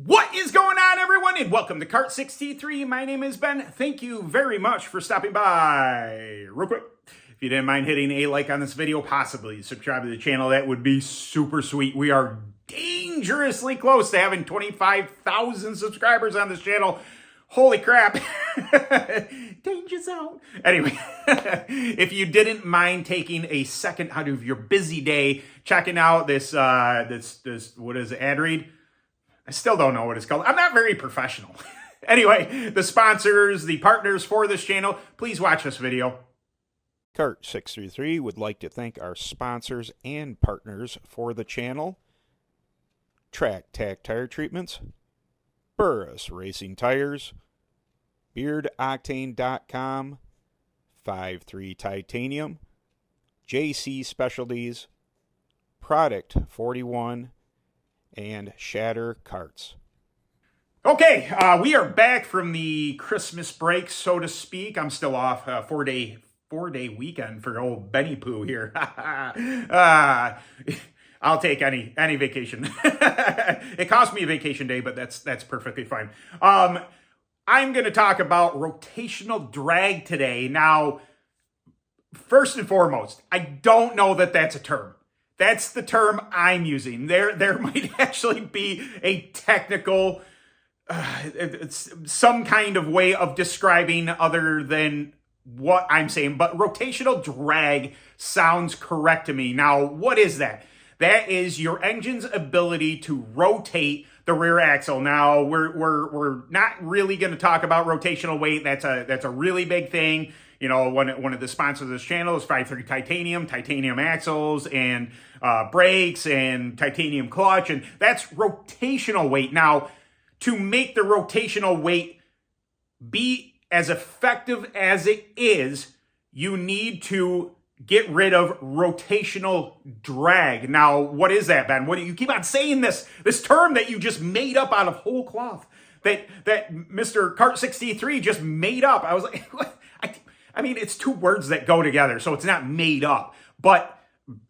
What is going on, everyone, and welcome to Kart 63. My name is Ben. Thank you very much for stopping by. Real quick, if you didn't mind hitting a like on this video, possibly subscribe to the channel, that would be super sweet. We are dangerously close to having 25,000 subscribers on this channel. Holy crap. Danger zone. Anyway, if you didn't mind taking a second out of your busy day, checking out this what is it, ad read? I still don't know what it's called. I'm not very professional. Anyway, the sponsors, the partners for this channel, please watch this video. Kart 633 would like to thank our sponsors and partners for the channel. Track Tack Tire Treatments, Burris Racing Tires, BeardOctane.com, 53 Titanium, JC Specialties, Product 41, and Shatter Karts. Okay, we are back from the Christmas break, so to speak. I'm still off four-day weekend for old Benny Poo here. I'll take any vacation. It cost me a vacation day, but that's perfectly fine. I'm going to talk about rotational drag today. Now, first and foremost, I don't know that that's a term. That's the term I'm using. There might actually be a technical, some kind of way of describing other than what I'm saying, but rotational drag sounds correct to me. Now, what is that? That is your engine's ability to rotate the rear axle. Now, we're not really going to talk about rotational weight. That's a really big thing. You know, one of the sponsors of this channel is 53 titanium axles and brakes and titanium clutch, and that's rotational weight. Now, to make the rotational weight be as effective as it is, you need to get rid of rotational drag. Now, what is that, Ben? What do you keep on saying this term that you just made up out of whole cloth that Mr. Kart 63 just made up? I was like, what? I mean, it's two words that go together, so it's not made up. But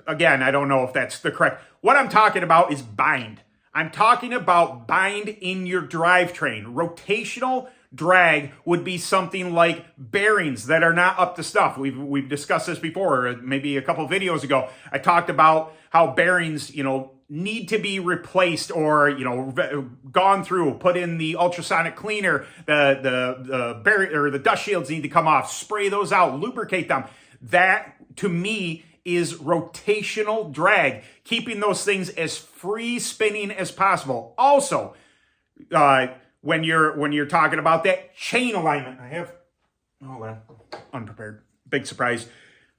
again, I don't know if that's the correct. What I'm talking about is bind. I'm talking about bind in your drivetrain. Rotational drag would be something like bearings that are not up to stuff. We've discussed this before, maybe a couple videos ago. I talked about how bearings, need to be replaced or, gone through, put in the ultrasonic cleaner, the dust shields need to come off, spray those out, lubricate them. That, to me, is rotational drag, keeping those things as free spinning as possible. Also, when you're talking about that chain alignment, unprepared, big surprise.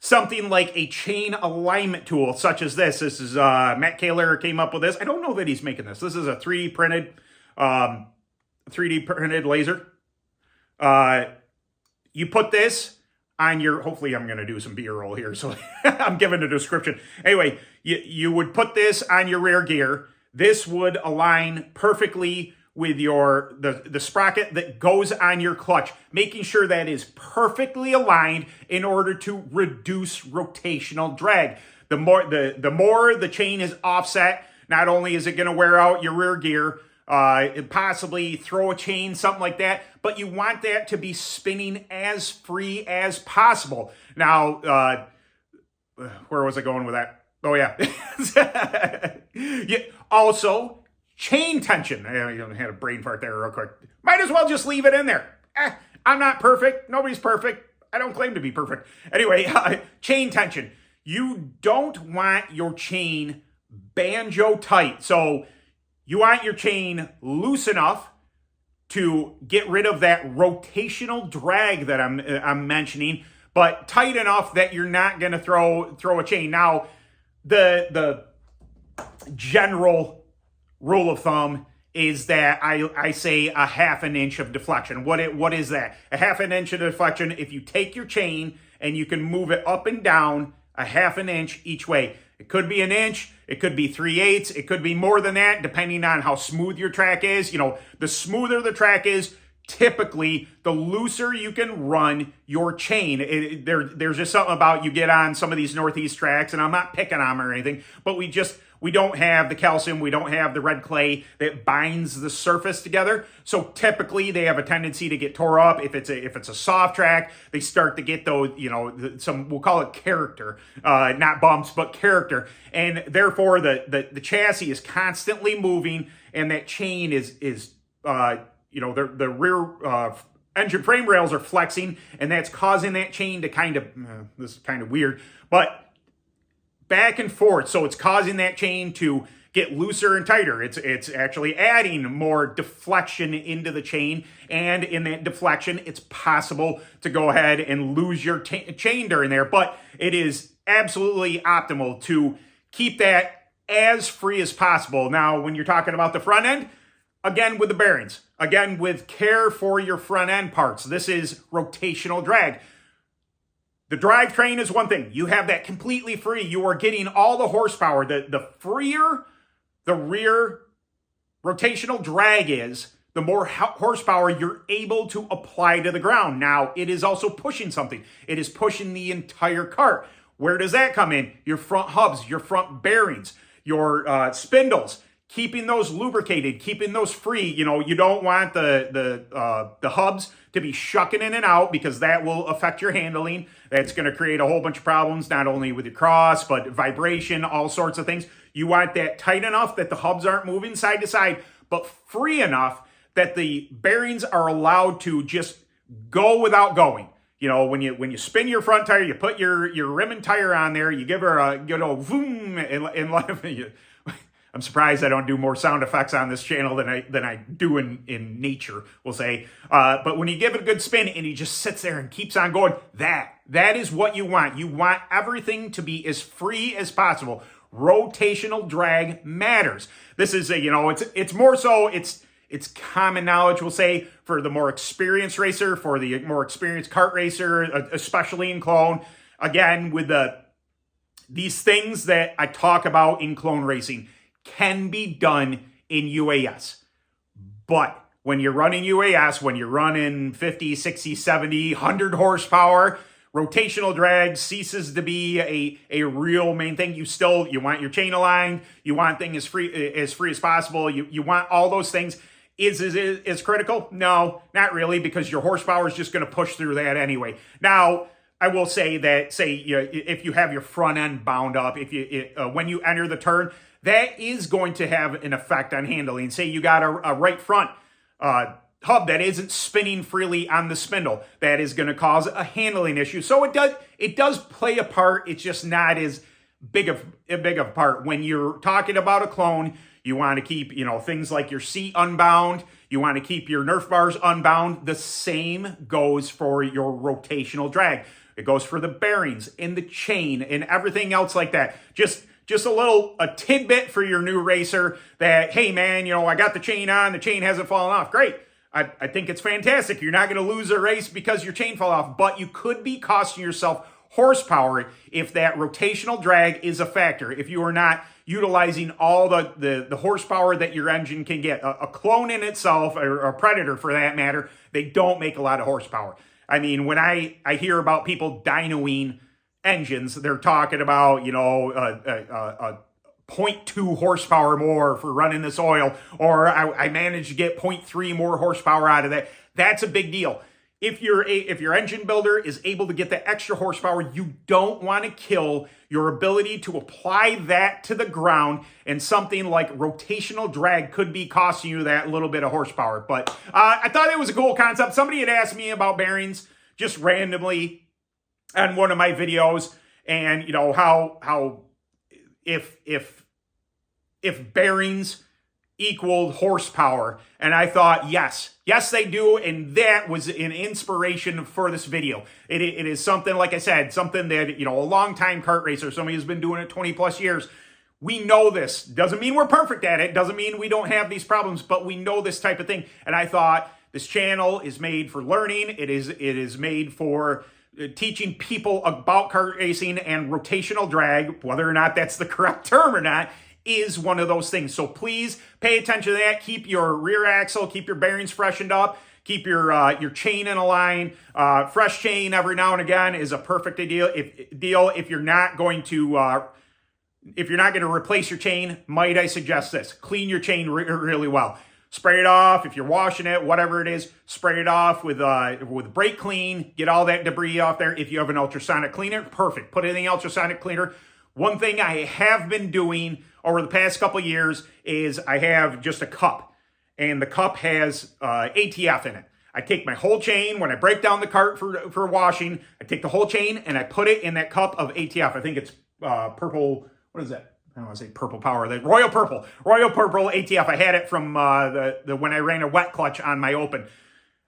Something like a chain alignment tool, such as this. This is Matt Kaler came up with this. I don't know that he's making this. This is a 3D printed laser. You put this on your. Hopefully, I'm going to do some B-roll here, so I'm giving a description. Anyway, you would put this on your rear gear. This would align perfectly with the sprocket that goes on your clutch, making sure that is perfectly aligned in order to reduce rotational drag. The more the chain is offset, not only is it going to wear out your rear gear, possibly throw a chain, something like that, but you want that to be spinning as free as possible. Now, where was I going with that? Oh, yeah. Also, chain tension. I had a brain fart there real quick. Might as well just leave it in there. I'm not perfect. Nobody's perfect. I don't claim to be perfect. Anyway, chain tension. You don't want your chain banjo tight. So you want your chain loose enough to get rid of that rotational drag that I'm mentioning, but tight enough that you're not going to throw a chain. Now, the general rule of thumb is that I say a half an inch of deflection. What is that? A half an inch of deflection. If you take your chain and you can move it up and down a half an inch each way. It could be an inch. It could be 3/8. It could be more than that, depending on how smooth your track is. The smoother the track is, typically, the looser you can run your chain. There's just something about, you get on some of these Northeast tracks, and I'm not picking on them or anything, but we we don't have the calcium, we don't have the red clay that binds the surface together. So typically they have a tendency to get tore up. If it's a soft track, they start to get those, some, we'll call it character, not bumps, but character. And therefore the chassis is constantly moving, and that chain is the rear engine frame rails are flexing, and that's causing that chain to kind of, this is kind of weird, but back and forth. So it's causing that chain to get looser and tighter. It's actually adding more deflection into the chain, and in that deflection, it's possible to go ahead and lose your chain during there, but it is absolutely optimal to keep that as free as possible. Now, when you're talking about the front end, again, with the bearings, again, with care for your front end parts, this is rotational drag. The drivetrain is one thing. You have that completely free. You are getting all the horsepower. The freer the rear rotational drag is, the more horsepower you're able to apply to the ground. Now, it is also pushing something. It is pushing the entire cart. Where does that come in? Your front hubs, your front bearings, your spindles. Keeping those lubricated, keeping those free. You don't want the hubs to be shucking in and out, because that will affect your handling. That's going to create a whole bunch of problems, not only with your cross, but vibration, all sorts of things. You want that tight enough that the hubs aren't moving side to side, but free enough that the bearings are allowed to just go without going. When you spin your front tire, you put your rim and tire on there, you give her a good old boom, and I'm surprised I don't do more sound effects on this channel than I do in nature, we'll say. But when you give it a good spin and he just sits there and keeps on going, that is what you want. You want everything to be as free as possible. Rotational drag matters. This is it's more so, it's common knowledge, we'll say, for the more experienced racer, for the more experienced kart racer, especially in clone. Again, with these things that I talk about in clone racing can be done in UAS. But when you're running UAS, when you're running 50, 60, 70, 100 horsepower, rotational drag ceases to be a real main thing. You want your chain aligned, you want things as free as possible, you want all those things. Is critical? No, not really, because your horsepower is just going to push through that anyway. Now, I will say that, if you have your front end bound up, when you enter the turn, that is going to have an effect on handling. Say you got a right front hub that isn't spinning freely on the spindle. That is going to cause a handling issue. So it does play a part. It's just not as big of a part. When you're talking about a clone, you want to keep things like your seat unbound. You want to keep your Nerf bars unbound. The same goes for your rotational drag. It goes for the bearings and the chain and everything else like that. Just a tidbit for your new racer that, hey man, I got the chain on, the chain hasn't fallen off. Great. I think it's fantastic. You're not going to lose a race because your chain fell off, but you could be costing yourself horsepower if that rotational drag is a factor. If you are not utilizing all the horsepower that your engine can get. A clone in itself, or a Predator for that matter, they don't make a lot of horsepower. I mean, when I hear about people dynoing engines, they're talking about, 0.2 horsepower more for running this oil, or I managed to get 0.3 more horsepower out of that. That's a big deal. If your engine builder is able to get the extra horsepower, you don't want to kill your ability to apply that to the ground, and something like rotational drag could be costing you that little bit of horsepower. But I thought it was a cool concept. Somebody had asked me about bearings just randomly on one of my videos, and how if bearings equaled horsepower, and I thought, yes they do, and that was an inspiration for this video. It is something, like I said, something that, a long-time kart racer, somebody who's been doing it 20 plus years, we know this. Doesn't mean we're perfect at it, doesn't mean we don't have these problems, but we know this type of thing. And I thought, this channel is made for learning. It is made for teaching people about kart racing, and rotational drag, whether or not that's the correct term or not, is one of those things. So please pay attention to that. Keep your rear axle, keep your bearings freshened up, keep your chain in a line. Fresh chain every now and again is a perfect deal. If you're not going to if you're not going to replace your chain, might I suggest this? Clean your chain really well. Spray it off if you're washing it, whatever it is. Spray it off with brake clean. Get all that debris off there. If you have an ultrasonic cleaner, perfect. Put it in the ultrasonic cleaner. One thing I have been doing over the past couple of years is I have just a cup, and the cup has ATF in it. I take my whole chain when I break down the cart for washing. I take the whole chain and I put it in that cup of ATF. I think it's purple. What is that? I don't want to say purple power. The Royal Purple ATF. I had it from the when I ran a wet clutch on my Open.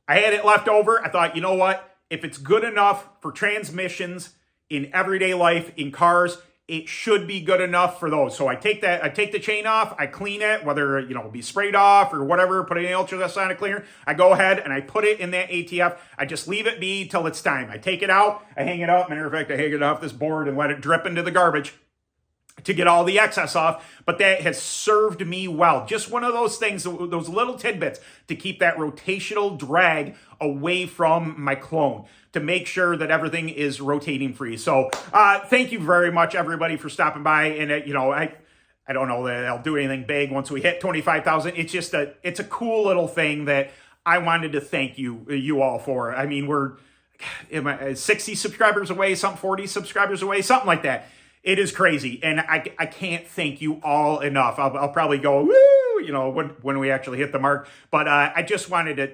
I had it left over. I thought, you know what? If it's good enough for transmissions in everyday life, in cars, it should be good enough for those. So I take the chain off, I clean it, whether it be sprayed off or whatever, put it in the ultrasonic cleaner. I go ahead and I put it in that ATF. I just leave it be till it's time. I take it out, I hang it up. Matter of fact, I hang it off this board and let it drip into the garbage to get all the excess off, but that has served me well. Just one of those things, those little tidbits to keep that rotational drag away from my clone, to make sure that everything is rotating free. So thank you very much, everybody, for stopping by. And I don't know that I'll do anything big once we hit 25,000. It's just it's a cool little thing that I wanted to thank you all for. I mean, we're 60 subscribers away, 40 subscribers away, something like that. It is crazy, and I can't thank you all enough. I'll probably go, woo, when we actually hit the mark. But I just wanted to,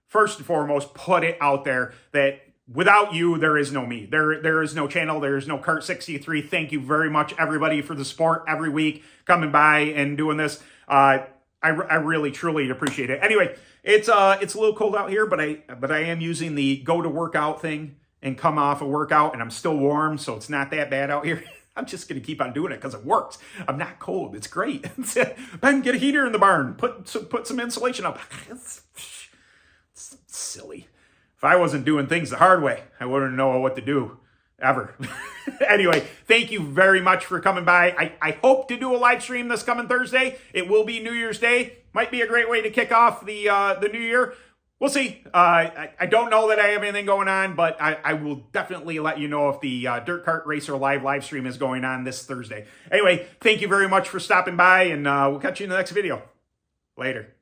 first and foremost, put it out there that without you, there is no me. There is no channel. There is no Kart 63. Thank you very much, everybody, for the support every week, coming by and doing this. I really, truly appreciate it. Anyway, it's a little cold out here, but I am using the go to workout thing and come off a workout, and I'm still warm, so it's not that bad out here. I'm just going to keep on doing it because it works. I'm not cold. It's great. Ben, get a heater in the barn. Put some insulation up. It's silly. If I wasn't doing things the hard way, I wouldn't know what to do ever. Anyway, thank you very much for coming by. I hope to do a live stream this coming Thursday. It will be New Year's Day. Might be a great way to kick off the new year. We'll see. I don't know that I have anything going on, but I will definitely let you know if the Dirt Kart Racer live stream is going on this Thursday. Anyway, thank you very much for stopping by, and we'll catch you in the next video. Later.